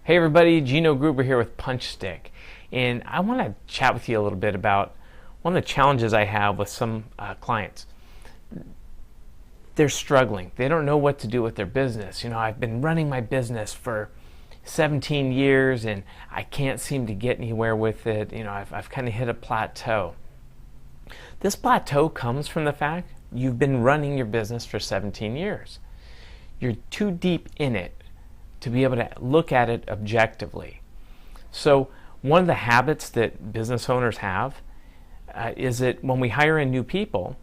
Hey everybody, Gino Gruber here with Punch Stick, and I want to chat with you a little bit about one of the challenges I have with some clients. They're struggling. They don't know what to do with their business. I've been running my business for 17 years and I can't seem to get anywhere with it. I've kind of hit a plateau. This plateau comes from the fact you've been running your business for 17 years. You're too deep in it to be able to look at it objectively. So one of the habits that business owners have is that when we hire in new people,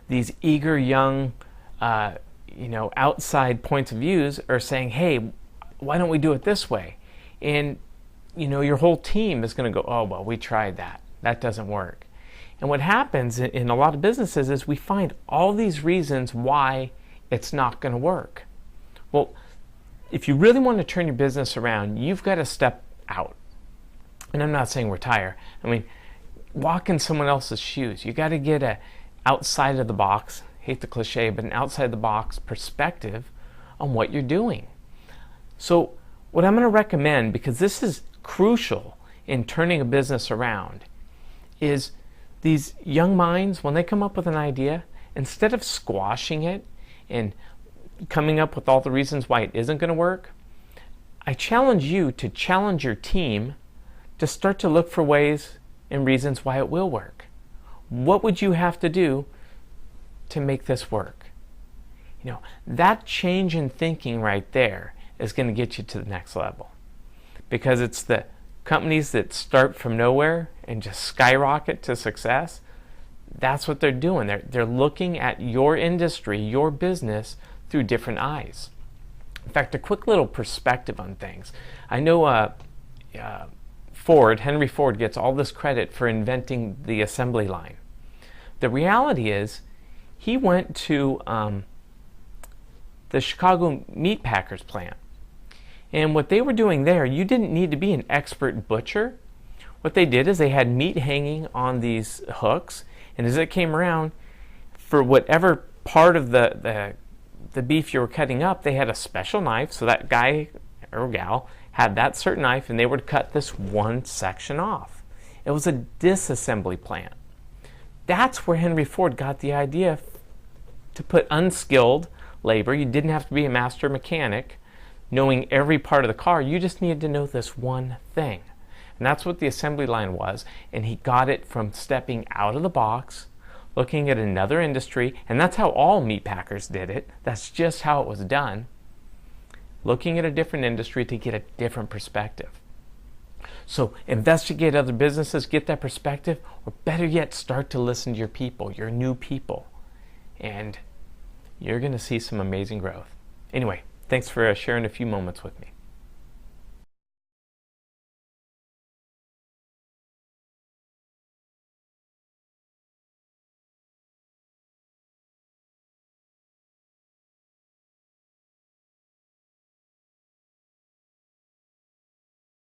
these eager young outside points of views are saying, hey, why don't we do it this way? And your whole team is going to go, oh, well, we tried that. That doesn't work. And what happens in a lot of businesses is we find all these reasons why it's not going to work. Well, if you really want to turn your business around, you've got to step out. And I'm not saying retire. I mean, walk in someone else's shoes. You got to get a outside of the box, hate the cliche, but an outside the box perspective on what you're doing. So what I'm going to recommend, because this is crucial in turning a business around, is these young minds, when they come up with an idea, instead of squashing it and coming up with all the reasons why it isn't going to work, I challenge you to challenge your team to start to look for ways and reasons why it will work. What would you have to do to make this work? That change in thinking right there is going to get you to the next level, because it's the companies that start from nowhere and just skyrocket to success. That's what they're doing. They're looking at your industry, your business, through different eyes. In fact, a quick little perspective on things. I know Henry Ford gets all this credit for inventing the assembly line. The reality is, he went to the Chicago Meatpackers plant. And what they were doing there, you didn't need to be an expert butcher. What they did is they had meat hanging on these hooks, and as it came around, for whatever part of the beef you were cutting up, they had a special knife, so that guy or gal had that certain knife, and they would cut this one section off. It was a disassembly plant. That's where Henry Ford got the idea to put unskilled labor. You didn't have to be a master mechanic knowing every part of the car. You just needed to know this one thing. And that's what the assembly line was. And he got it from stepping out of the box, looking at another industry, and that's how all meat packers did it. That's just how it was done. Looking at a different industry to get a different perspective. So investigate other businesses, get that perspective, or better yet, start to listen to your people, your new people, and you're going to see some amazing growth. Anyway, thanks for sharing a few moments with me.